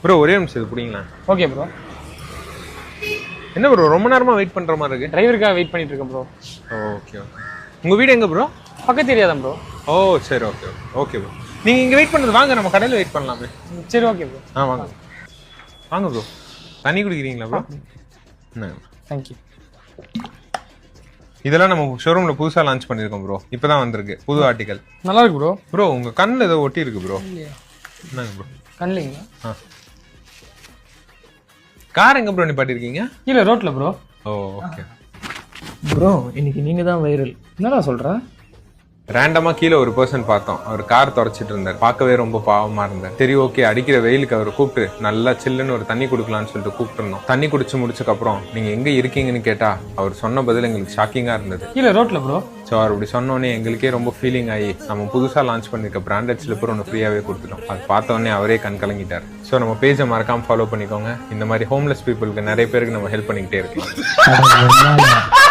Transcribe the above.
Bro ஒரே நிமிஷம் இது புடிங்களா? Okay bro. என்ன ப்ரோ ரொம்ப நேரமா வெயிட் பண்ற மாதிரி இருக்கு? டிரைவருக்காக வெயிட் பண்ணிட்டு இருக்கேன் ப்ரோ. Okay okay. உங்க வீடு எங்க ப்ரோ? பக்கத்து ஏரியா தான் ப்ரோ. ஓ சரி ஓகே ஓகே ப்ரோ. நீங்க இங்க வெயிட் பண்றது வாங்க நம்ம கடையில வெயிட் பண்ணலாமே. சரி ஓகே ப்ரோ. வாங்க வாங்க ப்ரோ. தண்ணி குடிக்கிறீங்களா ப்ரோ? தேங்க்யூ. இதெல்லாம் நம்ம ஷோரூம்ல புதுசா லான்ச் பண்ணிருக்கோம் ப்ரோ. இப்பதான் வந்திருக்கு புது ஆர்டிகல். நல்லா இருக்கு ப்ரோ. ப்ரோ உங்க கண்ணுல ஏதோ ஒட்டி இருக்கு ப்ரோ. என்னங்க ப்ரோ? கண்ணுங்களா? கார் எங்க ப்ரோ நிப்பாட்டிருக்கீங்க? இல்ல ரோட்ல ப்ரோ. ஓ ஓகே ப்ரோ இன்னைக்கு நீங்க தான் வைரல். என்னடா சொல்ற? ரேண்டமா கீழே ஒரு பர்சன் பார்த்தோம். அவர் கார் தொடச்சிட்டு இருந்தார். பார்க்கவே ரொம்ப பாவமா இருந்தார். சரி ஓகே அடிக்கிற வெயிலுக்கு அவர் கூப்பிட்டு நல்லா சில்லுன்னு ஒரு தண்ணி குடுக்கலாம்னு சொல்லிட்டு கூப்பிட்டு இருந்தோம். தண்ணி குடிச்சு முடிச்சதுக்கு அப்புறம் நீங்க எங்க இருக்கீங்கன்னு கேட்டா அவர் சொன்ன பதில் எங்களுக்கு ஷாக்கிங்கா இருந்தது. இல்ல ரோட்ல ப்ரோ. ஸோ அவர் அப்படி சொன்னோடனே எங்களுக்கே ரொம்ப ஃபீலிங் ஆகி நம்ம புதுசா லான்ச் பண்ணிருக்க பிராண்டட் ஸ்லிப்பர் ஒன்று ஃப்ரீயாவே கொடுத்துட்டோம். அது பார்த்த உடனே அவரே கண் கலங்கிட்டார். ஸோ நம்ம பேஜை மறக்காம ஃபாலோ பண்ணிக்கோங்க. இந்த மாதிரி ஹோம்லெஸ் பீப்புளுக்கு நிறைய பேருக்கு நம்ம ஹெல்ப் பண்ணிக்கிட்டே இருக்கலாம்.